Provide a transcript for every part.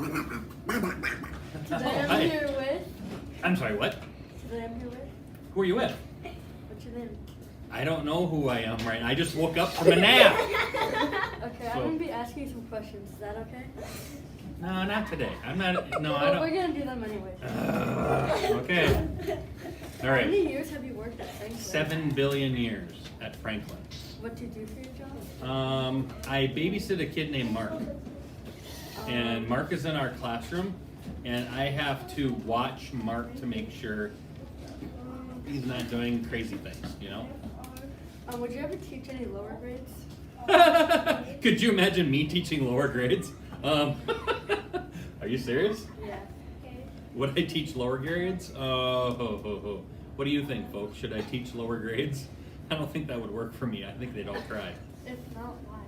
Today Hi. I'm here with. I'm sorry, what? Today I'm here with. Who are you with? What's your name? I don't know who I am right now. I just woke up from a nap. Okay, I'm gonna be asking you some questions. Is that okay? No, not today. I'm not. No, I Well, don't. we're gonna do them anyway. Okay. All How many right. years have you worked at Franklin? 7 billion years at Franklin. What do you do for your job? I babysit a kid named Mark. And Mark is in our classroom, and I have to watch Mark to make sure he's not doing crazy things, you know? Would you ever teach any lower grades? Could you imagine me teaching lower grades? Are you serious? Yeah. Would I teach lower grades? What do you think, folks? Should I teach lower grades? I don't think that would work for me. I think they'd all cry. If not, why?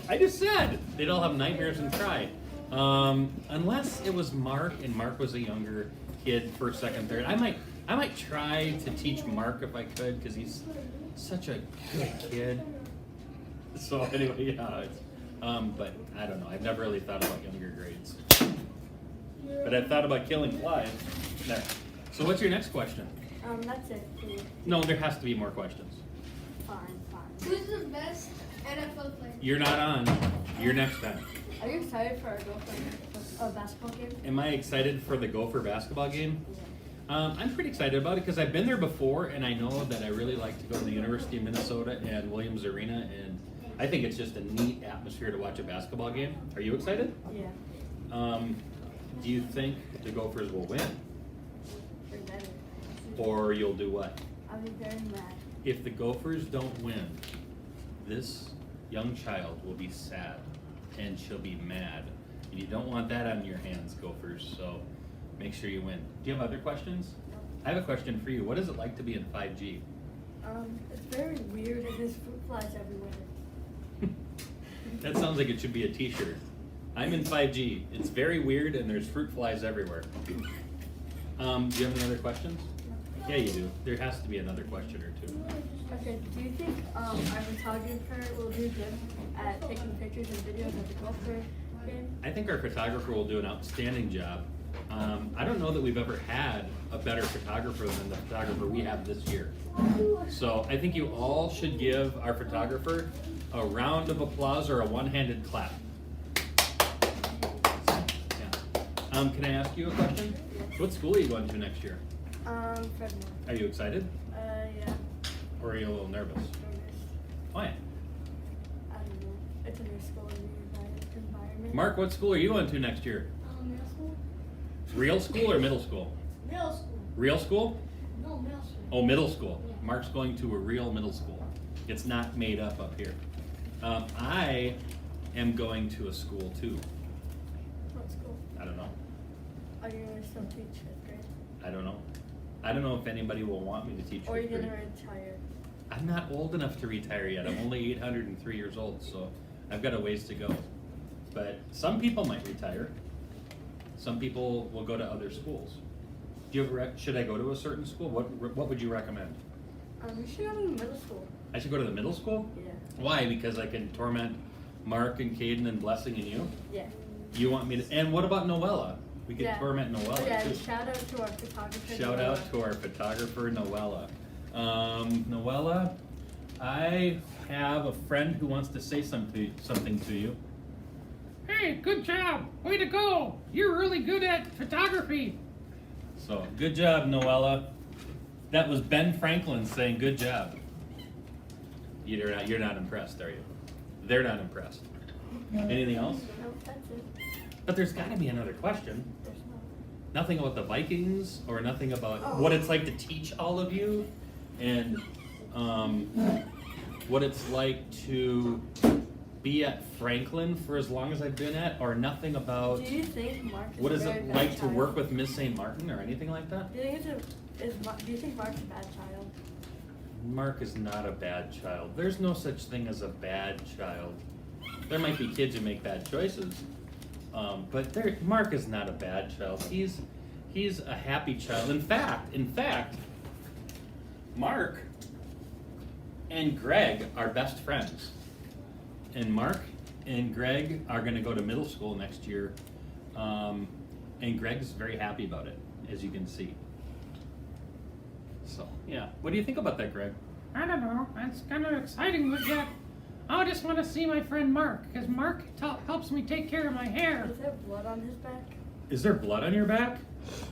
I just said they'd all have nightmares and cry. Unless it was Mark, and Mark was a younger kid, first, second, third. I might try to teach Mark if I could, because he's such a good kid. So anyway, yeah. But I don't know. I've never really thought about younger grades. But I've thought about killing flies. There. So what's your next question? That's it for you. No, there has to be more questions. Fine. Who's the best NFL player? You're not on. You're next time. Are you excited for our Gopher basketball game? Am I excited for the Gopher basketball game? I'm pretty excited about it because I've been there before, and I know that I really like to go to the University of Minnesota and Williams Arena, and I think it's just a neat atmosphere to watch a basketball game. Are you excited? Yeah. Do you think the Gophers will win? Or better. Or you'll do what? I'll be very mad. If the Gophers don't win, this young child will be sad and she'll be mad. And you don't want that on your hands, Gophers, so make sure you win. Do you have other questions? I have a question for you. What is it like to be in 5G? It's very weird and there's fruit flies everywhere. That sounds like it should be a t-shirt. I'm in 5G. It's very weird and there's fruit flies everywhere. Do you have any other questions? Yeah, you do. There has to be another question or two. Okay, do you think our photographer will do good at taking pictures and videos of the Gopher game? I think our photographer will do an outstanding job. I don't know that we've ever had a better photographer than the photographer we have this year. So I think you all should give our photographer a round of applause or a one-handed clap. Yeah. Can I ask you a question? What school are you going to next year? Fredmore. Are you excited? Yeah. Or are you a little nervous? Why? I don't know. It's a new school, a new environment. Mark, what school are you going to next year? Middle school? Real school or middle school? Middle school. Real school? No, middle school. Oh, middle school. Yeah. Mark's going to a real middle school. It's not made up here. I am going to a school too. What school? I don't know. Are you going to still teach fifth grade? I don't know. I don't know if anybody will want me to teach Or are you fifth going to grade. retire? I'm not old enough to retire yet. I'm only 803 years old, so I've got a ways to go. But some people might retire. Some people will go to other schools. Do you ever, should I go to a certain school? What would you recommend? You should go to middle school. I should go to the middle school? Yeah. Why? Because I can torment Mark and Caden and Blessing and you? Yeah. You want me to, and what about Noella? We could Yeah. torment Noella Oh, yeah, too. shout out to our photographer. Shout out to our photographer, Noella. Noella, I have a friend who wants to say something to you. Hey, good job. Way to go. You're really good at photography. So, good job, Noella. That was Ben Franklin saying good job. You're not impressed, are you? They're not impressed. Anything else? No, that's it. But there's got to be another question. There's no. Nothing about the Vikings or nothing about what it's like to teach all of you and what it's like to be at Franklin for as long as I've been at, or nothing about Do you think Mark is what a is very it bad like to child? work with Miss St. Martin or anything like that? Do you think do you think Mark's a bad child? Mark is not a bad child. There's no such thing as a bad child. There might be kids who make bad choices, but Mark is not a bad child. He's a happy child. In fact, Mark and Greg are best friends. And Mark and Greg are going to go to middle school next year And Greg's very happy about it, as you can see. So, yeah. What do you think about that, Greg? I don't know. It's kind of exciting, but yet I just want to see my friend Mark, because Mark helps me take care of my hair. Is there blood on his back? Is there blood on your back?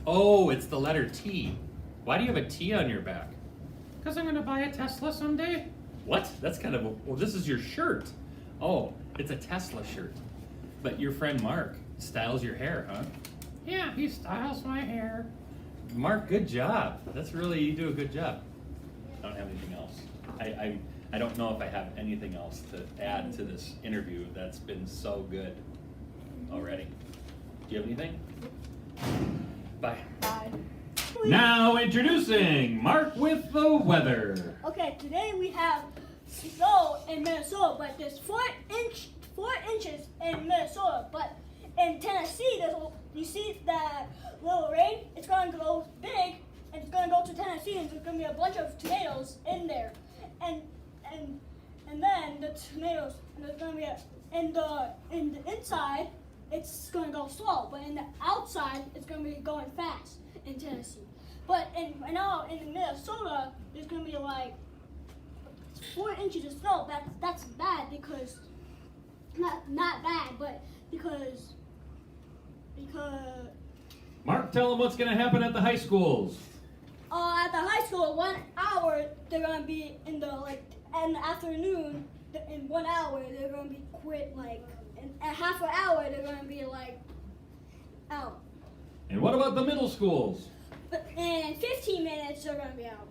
Oh, it's the letter T. Why do you have a T on your back? Because I'm going to buy a Tesla someday. What? That's kind of well, this is your shirt. Oh, it's a Tesla shirt. But your friend Mark styles your hair, huh? Yeah, he styles my hair. Mark, good job. You do a good job. I don't have anything else. I don't know if I have anything else to add to this interview. That's been so good already. Do you have anything? Bye. Bye. Now introducing Mark with the weather. Okay, today we have snow in Minnesota, but there's 4 inches in Minnesota. But in Tennessee, you see that little rain? It's going to go big, and it's going to go to Tennessee, and there's going to be a bunch of tomatoes in there. And then the tomatoes, and there's going to be in the inside, it's going to go slow, but in the outside, it's going to be going fast in Tennessee. But right now in Minnesota, there's going to be like 4 inches of snow. That's bad because not bad, but because Mark, tell them what's going to happen at the high schools. at the high school, 1 hour they're going to be in the afternoon. In 1 hour they're going to be quit in a half an hour they're going to be out. And what about the middle schools? But in 15 minutes they're going to be out.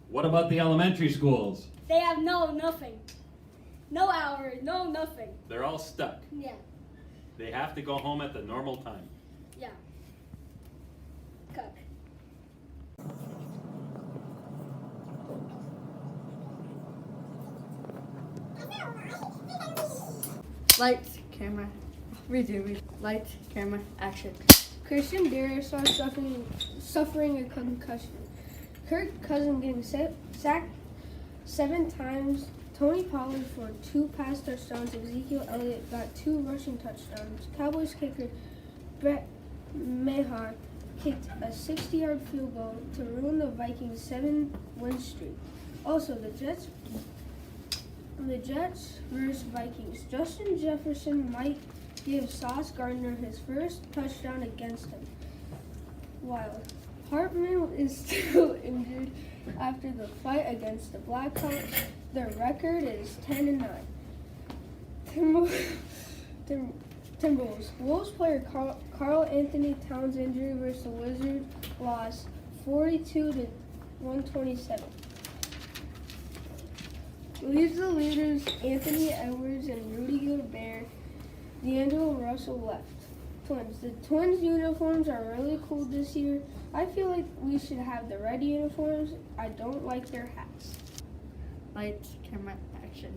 What about the elementary schools? They have nothing. No hour, no nothing. They're all stuck. Yeah. They have to go home at the normal time. Yeah. Okay. Lights, camera, redo. Lights, camera, action. Christian Darrisaw suffering a concussion. Kirk Cousins getting sacked 7 times. Tony Pollard for 2 pass touchdowns. Ezekiel Elliott got 2 rushing touchdowns. Cowboys kicker Brett Maher kicked a 60-yard field goal to ruin the Vikings' 7-win streak. Also, the Jets versus Vikings. Justin Jefferson might give Sauce Gardner his first touchdown against him. While Hartman is still injured after the fight against the Blackhawks, their record is 10-9. Timberwolves. Wolves player Carl Anthony Towns injury versus the Wizards lost 42-127. Leaves the leaders Anthony Edwards and Rudy Gobert. D'Angelo Russell left. Twins. The Twins uniforms are really cool this year. I feel like we should have the red uniforms. I don't like their hats. Lights, camera, action.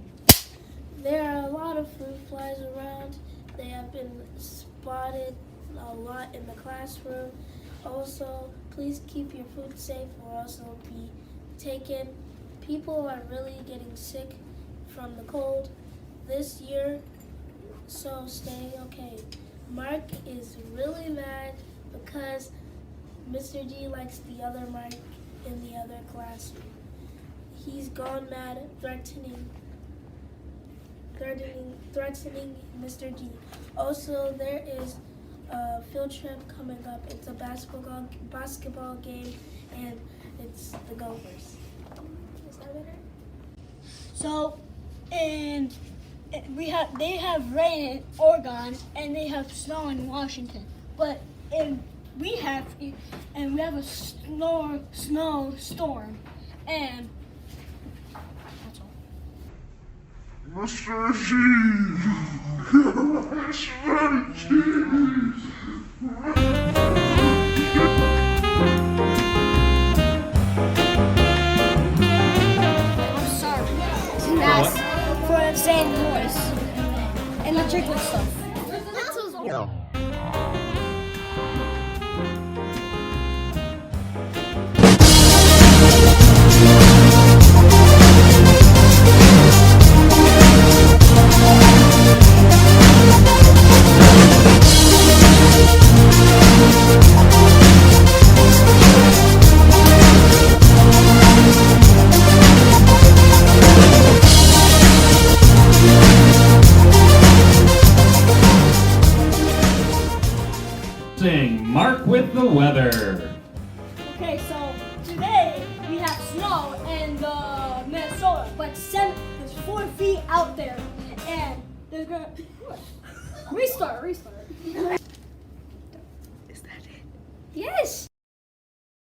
There are a lot of fruit flies around. They have been spotted a lot in the classroom. Also, please keep your food safe or else it'll be taken. People are really getting sick from the cold this year, so stay okay. Mark is really mad because Mr. G likes the other Mark in the other classroom. He's gone mad, threatening Mr. G. Also, there is a field trip coming up. It's a basketball game, and it's the Gophers. Is that better? So, they have rain in Oregon and they have snow in Washington. But we have a snowstorm, and that's all. Mr. G! Mr. I'm sorry. That's for the same voice and the chicken stuff. snow in the Minnesota, but there's 4 feet out there, and there's gonna restart. Yes.